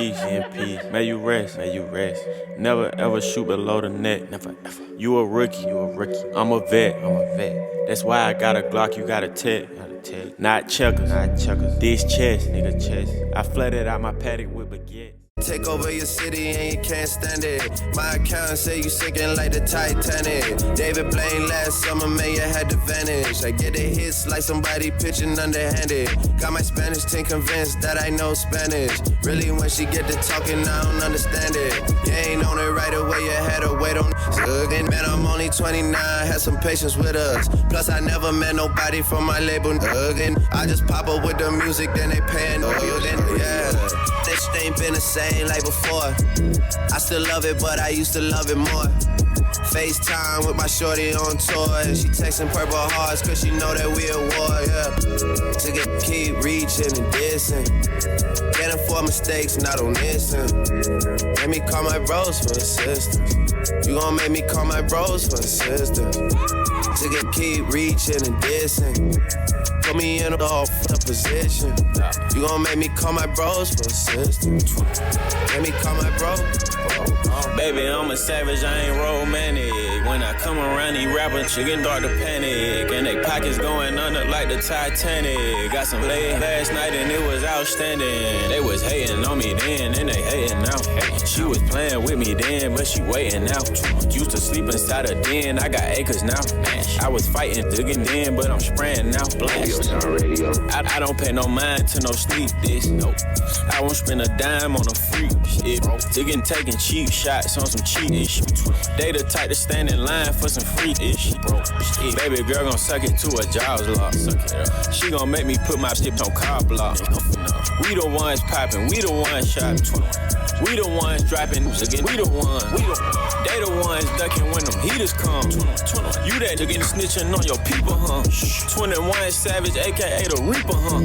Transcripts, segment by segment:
peace, in peace. May you rest, may you rest. Never ever shoot below the net, never ever. You a rookie, you a rookie. I'm a vet, I'm a vet. That's why I got a Glock, you got a tech. Not checkers, not checkers. This chess, nigga, chess. I flooded out my paddock with baguette. Take over your city and you can't stand it. My accountant say you sinking like the Titanic. David Blaine last summer, man, you had the vanish. I get the hits like somebody pitching underhanded. Got my Spanish team convinced that I know Spanish. Really, when she get to talking, I don't understand it. You ain't on it right away, you had to wait on it. Man, I'm only 29, had some patience with us. Plus, I never met nobody from my label. And I just pop up with the music, then they paying. Yeah, this shit ain't been the same like before. I still love it, but I used to love it more. FaceTime with my shorty on tour, and she texting purple hearts cause she know that we at war, yeah. To keep reaching and dissing, getting for mistakes, not on listen. Make me call my bros for assistance. You gon' make me call my bros for assistance. To keep reaching and dissing, put me in a all fucked position. You gon' make me call my bros for assistance. Make me call my bro. Baby, I'm a savage, I ain't romantic. When I come around, these rappers chicken start to panic. And they pockets going under like the Titanic. Got some late last night and it was outstanding. They was hating on me then and they hating now. She was playing with me then, but she waiting now. Used to sleep inside a den, I got acres now. I was fighting, digging then, but I'm spraying now. Blast. I don't pay no mind to no sleep this. Nope. I won't spend a dime on a freak shit. Digging, taking cheap shots on some cheap ish. They the type to stand in line for some free ish. Baby girl gon' suck it to a jaws lock. She gon' make me put my shit on car block. We the ones popping, we the ones shopping. We the ones dropping, we the ones. They the ones ducking when them heaters come. You that to get snitching on your people, huh? 21 Savage, aka the Reaper, huh?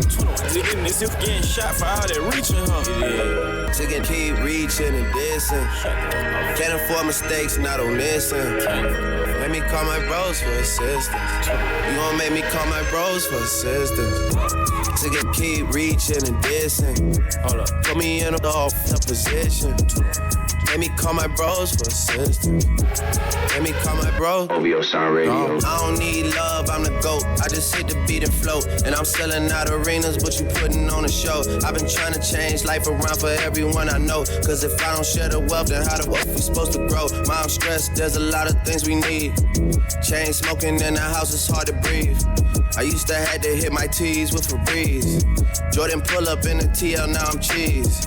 To get this if getting shot for all that reaching, huh? Yeah. To keep reaching and dissing, can't afford mistakes, not on listen. Make me call my bros for assistance. You gon' make me call my bros for assistance. To keep reaching and dissing, put me in a all fucked position. Make me call my bros for assistance. Make me call my bros. OVO Sound Radio. I don't need love, I'm the GOAT. I just hit the beat and float. And I'm selling out arenas, but you putting on a show. I've been trying to change life around for everyone I know. Cause if I don't share the wealth, then how the fuck we supposed to grow? Mom stressed, there's a lot of things we need. Chain smoking in the house, it's hard to breathe. I used to had to hit my T's with Febreze. Jordan pull up in the TL, now I'm cheese.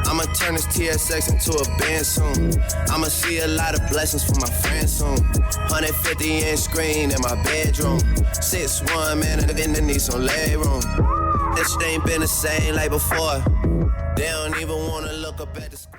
I'ma turn this TSX into a band soon. I'ma see a lot of blessings from my friends soon. 150-inch screen in my bedroom. 6'1", man, and then need some leg room. This shit ain't been the same like before. They don't even wanna look up at the score.